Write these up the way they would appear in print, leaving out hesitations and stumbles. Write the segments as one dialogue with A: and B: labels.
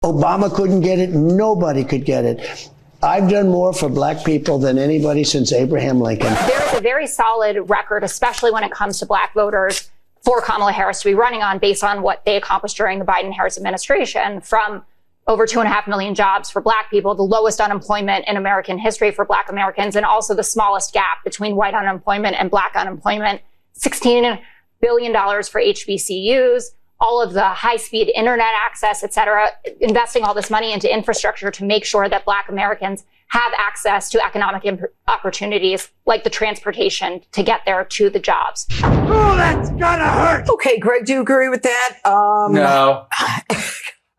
A: Obama couldn't get it. Nobody could get it. I've done more for black people than anybody since Abraham Lincoln.
B: There is a very solid record, especially when it comes to black voters, for Kamala Harris to be running on based on what they accomplished during the Biden-Harris administration, from over 2.5 million jobs for black people, the lowest unemployment in American history for black Americans, and also the smallest gap between white unemployment and black unemployment, $16 billion for HBCUs, all of the high-speed internet access, et cetera, investing all this money into infrastructure to make sure that black Americans have access to economic opportunities like the transportation to get there to the jobs.
C: Oh, that's gotta hurt.
D: Okay, Greg, do you agree with that?
E: No.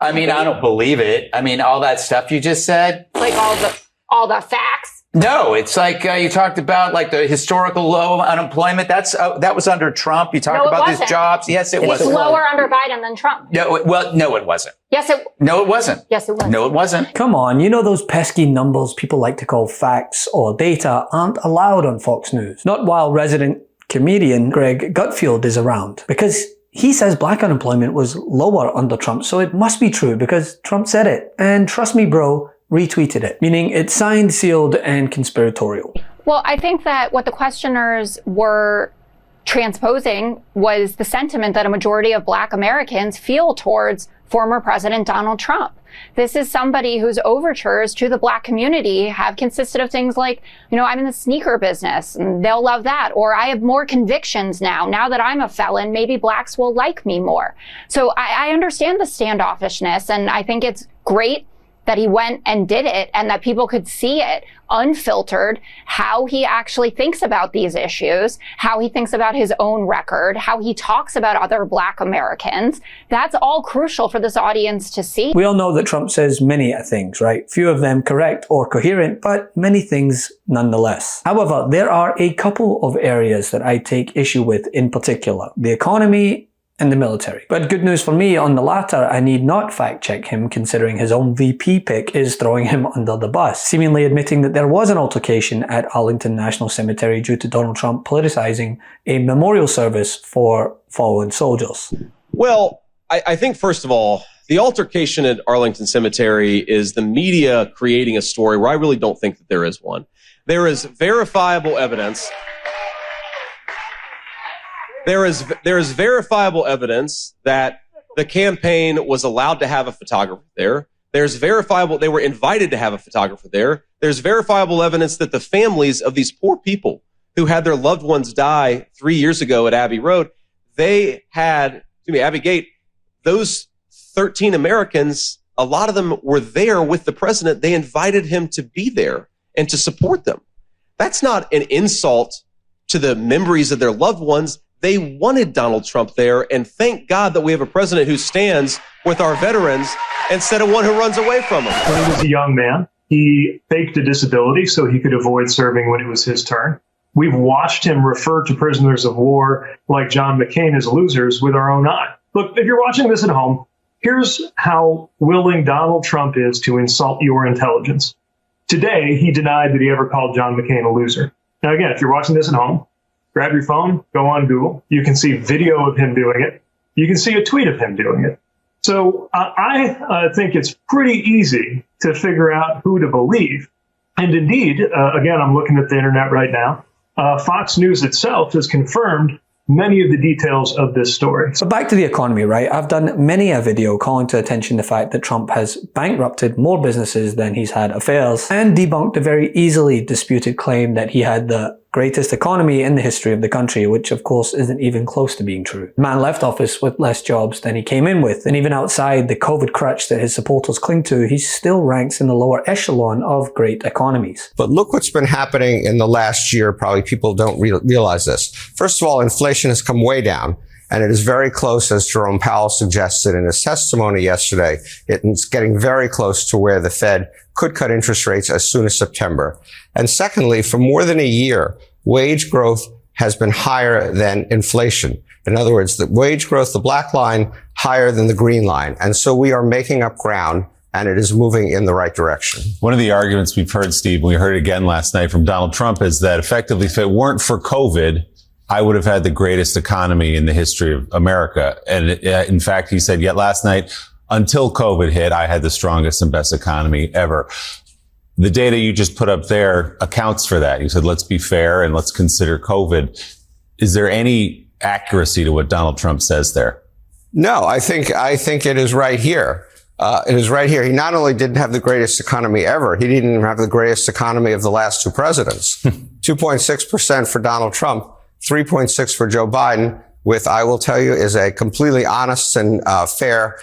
E: I mean, I don't believe it. I mean, all that stuff you just said.
B: Like all the facts.
E: No, it's like you talked about like the historical low unemployment. That was under Trump. You talked about these jobs. Yes, it was.
B: It's lower under Biden than Trump.
E: No, no, it wasn't.
B: Yes,
E: No, it wasn't.
B: Yes, it was.
E: No, it wasn't.
F: Come on, you know those pesky numbers people like to call facts or data aren't allowed on Fox News. Not while resident comedian Greg Gutfeld is around. Because he says black unemployment was lower under Trump, so it must be true because Trump said it. And trust me, bro, retweeted it, meaning it's signed, sealed, and conspiratorial.
B: Well, I think that what the questioners were transposing was the sentiment that a majority of black Americans feel towards former President Donald Trump. This is somebody whose overtures to the black community have consisted of things like, you know, I'm in the sneaker business and they'll love that. Or I have more convictions now that I'm a felon, maybe blacks will like me more. So I understand the standoffishness, and I think it's great that he went and did it and that people could see it unfiltered, how he actually thinks about these issues, how he thinks about his own record, how he talks about other black Americans. That's all crucial for this audience to see.
F: We all know that Trump says many things, right? Few of them correct or coherent, but many things nonetheless. However, there are a couple of areas that I take issue with in particular. The economy and the military. But good news for me on the latter, I need not fact check him considering his own VP pick is throwing him under the bus, seemingly admitting that there was an altercation at Arlington National Cemetery due to Donald Trump politicizing a memorial service for fallen soldiers.
G: Well, I think first of all, the altercation at Arlington Cemetery is the media creating a story where I really don't think that there is one. There is verifiable evidence. There is verifiable evidence that the campaign was allowed to have a photographer there. There's verifiable, they were invited to have a photographer there. There's verifiable evidence that the families of these poor people who had their loved ones die 3 years ago at Abbey Road, Abbey Gate, those 13 Americans, a lot of them were there with the president. They invited him to be there and to support them. That's not an insult to the memories of their loved ones. They wanted Donald Trump there, and thank God that we have a president who stands with our veterans instead of one who runs away from them.
H: When he was a young man, he faked a disability so he could avoid serving when it was his turn. We've watched him refer to prisoners of war like John McCain as losers with our own eye. Look, if you're watching this at home, here's how willing Donald Trump is to insult your intelligence. Today, he denied that he ever called John McCain a loser. Now, again, if you're watching this at home, grab your phone, go on Google. You can see video of him doing it. You can see a tweet of him doing it. So I think it's pretty easy to figure out who to believe. And indeed, again, I'm looking at the internet right now. Fox News itself has confirmed many of the details of this story.
F: So back to the economy, right? I've done many a video calling to attention the fact that Trump has bankrupted more businesses than he's had affairs and debunked the very easily disputed claim that he had the greatest economy in the history of the country, which of course isn't even close to being true. The man left office with less jobs than he came in with, and even outside the COVID crutch that his supporters cling to, he still ranks in the lower echelon of great economies.
I: But look what's been happening in the last year. Probably people don't realize this. First of all, inflation has come way down. And it is very close, as Jerome Powell suggested in his testimony yesterday. It's getting very close to where the Fed could cut interest rates as soon as September. And secondly, for more than a year, wage growth has been higher than inflation. In other words, the wage growth, the black line, higher than the green line. And so we are making up ground, and it is moving in the right direction.
J: One of the arguments we've heard, Steve, we heard it again last night from Donald Trump, is that effectively, if it weren't for COVID, I would have had the greatest economy in the history of America. And in fact, he said yet last night, until COVID hit, I had the strongest and best economy ever. The data you just put up there accounts for that. You said, let's be fair and let's consider COVID. Is there any accuracy to what Donald Trump says there?
I: No, I think it is right here. It is right here. He not only didn't have the greatest economy ever, he didn't even have the greatest economy of the last two presidents. 2.6% for Donald Trump, 3.6 for Joe Biden, with, I will tell you, is a completely honest and fair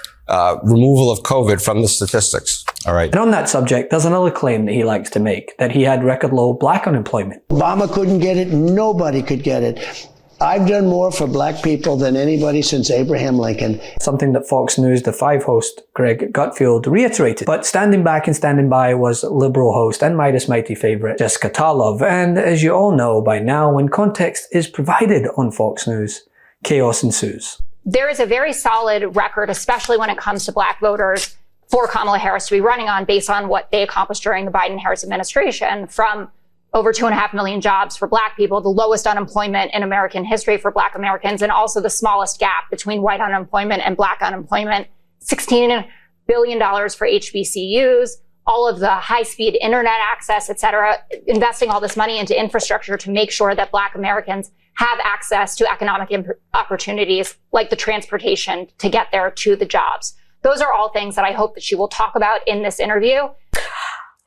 I: removal of COVID from the statistics.
J: All right.
F: And on that subject, there's another claim that he likes to make, that he had record low black unemployment.
A: Obama couldn't get it. Nobody could get it. I've done more for black people than anybody since Abraham Lincoln.
F: Something that Fox News, the 5 host, Greg Gutfeld, reiterated. But standing back and standing by was Liberal host and Meidas' mighty favorite, Jessica Tarlov. And as you all know by now, when context is provided on Fox News, chaos ensues.
B: There is a very solid record, especially when it comes to black voters, for Kamala Harris to be running on based on what they accomplished during the Biden-Harris administration, from over 2.5 million jobs for black people, the lowest unemployment in American history for black Americans, and also the smallest gap between white unemployment and black unemployment, $16 billion for HBCUs, all of the high-speed internet access, et cetera, investing all this money into infrastructure to make sure that black Americans have access to economic opportunities like the transportation to get there to the jobs. Those are all things that I hope that she will talk about in this interview.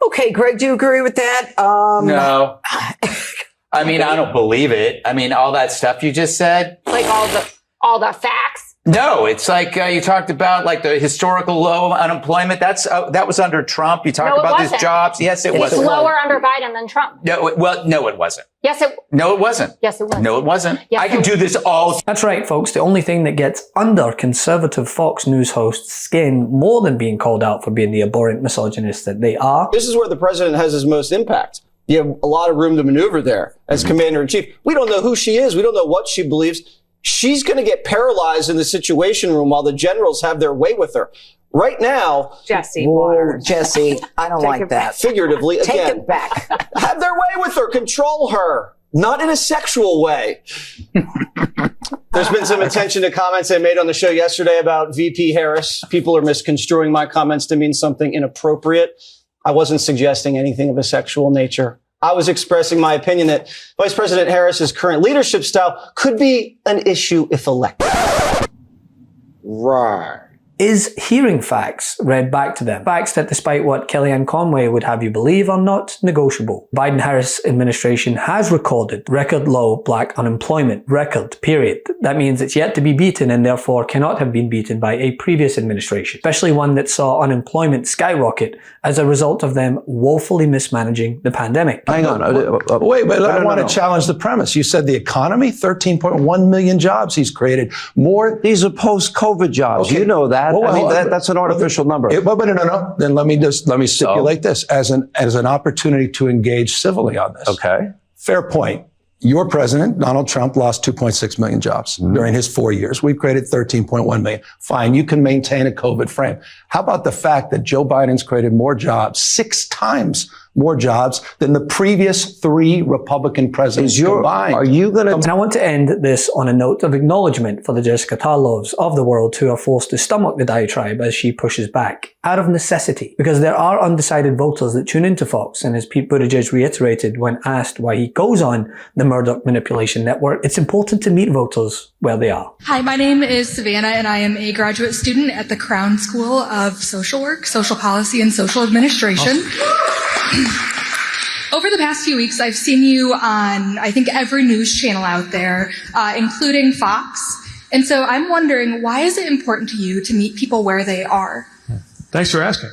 D: Okay, Greg, do you agree with that?
E: No. I mean, I don't believe it. I mean, all that stuff you just said.
B: Like all the facts.
E: No, it's like you talked about like the historical low unemployment. That was under Trump. You talked about these jobs. Yes, it was.
B: It's lower under Biden than Trump.
E: No, no, it wasn't.
B: Yes, it.
E: No, it wasn't.
B: Yes, it was.
E: No, it wasn't.
B: Yes,
E: I can do this all.
F: That's right, folks. The only thing that gets under conservative Fox News hosts' skin more than being called out for being the abhorrent misogynists that they are.
K: This is where the president has his most impact. You have a lot of room to maneuver there as commander-in-chief. We don't know who she is. We don't know what she believes. She's going to get paralyzed in the Situation Room while the generals have their way with her. Right now,
D: Jesse, I don't like that.
K: Figuratively,
D: Take
K: again,
D: it back.
K: have their way with her, control her, not in a sexual way. There's been some attention to comments I made on the show yesterday about VP Harris. People are misconstruing my comments to mean something inappropriate. I wasn't suggesting anything of a sexual nature. I was expressing my opinion that Vice President Harris's current leadership style could be an issue if elected.
I: Right.
F: Is hearing facts read back to them. Facts that, despite what Kellyanne Conway would have you believe, are not negotiable. Biden-Harris administration has recorded record low black unemployment. Record, period. That means it's yet to be beaten and therefore cannot have been beaten by a previous administration, especially one that saw unemployment skyrocket as a result of them woefully mismanaging the pandemic.
L: Hang on. Wait, but I want to challenge the premise. You said the economy, 13.1 million jobs he's created. More.
M: These are post-COVID jobs.
L: Okay.
M: You know that.
L: Well,
M: I mean, that's an artificial number.
L: No. Then let me stipulate this as an opportunity to engage civilly on this.
M: Okay.
L: Fair point. Your president, Donald Trump, lost 2.6 million jobs during his 4 years. We've created 13.1 million. Fine. You can maintain a COVID frame. How about the fact that Joe Biden's created more jobs, 6 times more jobs than the previous 3 Republican presidents combined?
M: Are you going to?
F: And I want to end this on a note of acknowledgement for the Jessica Tarlovs of the world who are forced to stomach the diatribe as she pushes back, out of necessity. Because there are undecided voters that tune into Fox, and as Pete Buttigieg reiterated when asked why he goes on the Murdoch Manipulation Network, it's important to meet voters where they are.
N: Hi, my name is Savannah, and I am a graduate student at the Crown School of Social Work, Social Policy, and Social Administration. Over the past few weeks, I've seen you on, I think, every news channel out there, including Fox. And so I'm wondering, why is it important to you to meet people where they are?
H: Thanks for asking.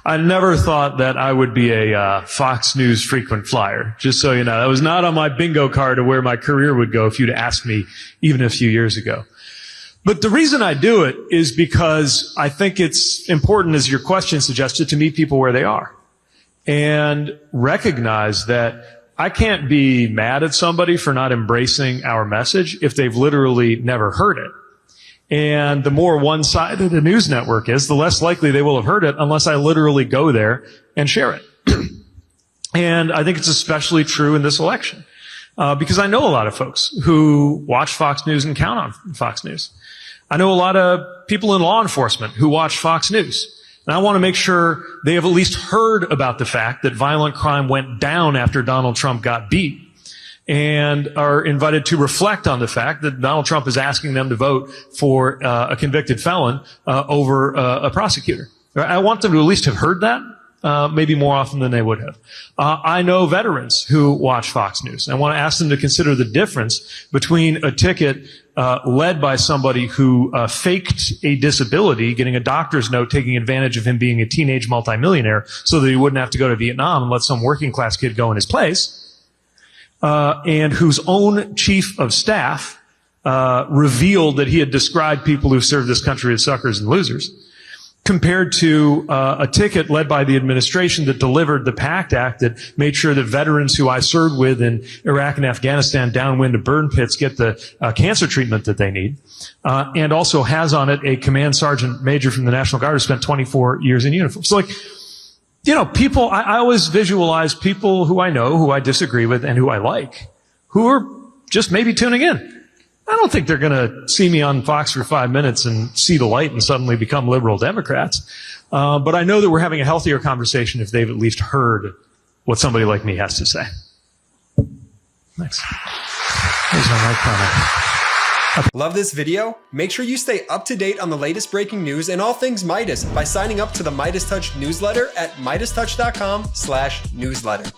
H: I never thought that I would be a Fox News frequent flyer, just so you know. That was not on my bingo card of where my career would go if you'd asked me even a few years ago. But the reason I do it is because I think it's important, as your question suggested, to meet people where they are and recognize that I can't be mad at somebody for not embracing our message if they've literally never heard it. And the more one-sided a news network is, the less likely they will have heard it unless I literally go there and share it. And I think it's especially true in this election, because I know a lot of folks who watch Fox News and count on Fox News.
O: I know a lot of people in law enforcement who watch Fox News. And I want to make sure they have at least heard about the fact that violent crime went down after Donald Trump got beat, and are invited to reflect on the fact that Donald Trump is asking them to vote for a convicted felon over a prosecutor. I want them to at least have heard that, maybe more often than they would have. I know veterans who watch Fox News. I want to ask them to consider the difference between a ticket led by somebody who faked a disability, getting a doctor's note, taking advantage of him being a teenage multimillionaire so that he wouldn't have to go to Vietnam and let some working class kid go in his place, and whose own chief of staff revealed that he had described people who served this country as suckers and losers, compared to a ticket led by the administration that delivered the PACT Act that made sure that veterans who I served with in Iraq and Afghanistan downwind of burn pits get the cancer treatment that they need, and also has on it a command sergeant major from the National Guard who spent 24 years in uniform. So, like, you know, people, I always visualize people who I know, who I disagree with, and who I like, who are just maybe tuning in. I don't think they're going to see me on Fox for 5 minutes and see the light and suddenly become liberal Democrats. But I know that we're having a healthier conversation if they've at least heard what somebody like me has to say. Thanks. There's my comment.
P: Love this video? Make sure you stay up to date on the latest breaking news and all things Midas by signing up to the MeidasTouch newsletter at MeidasTouch.com/newsletter.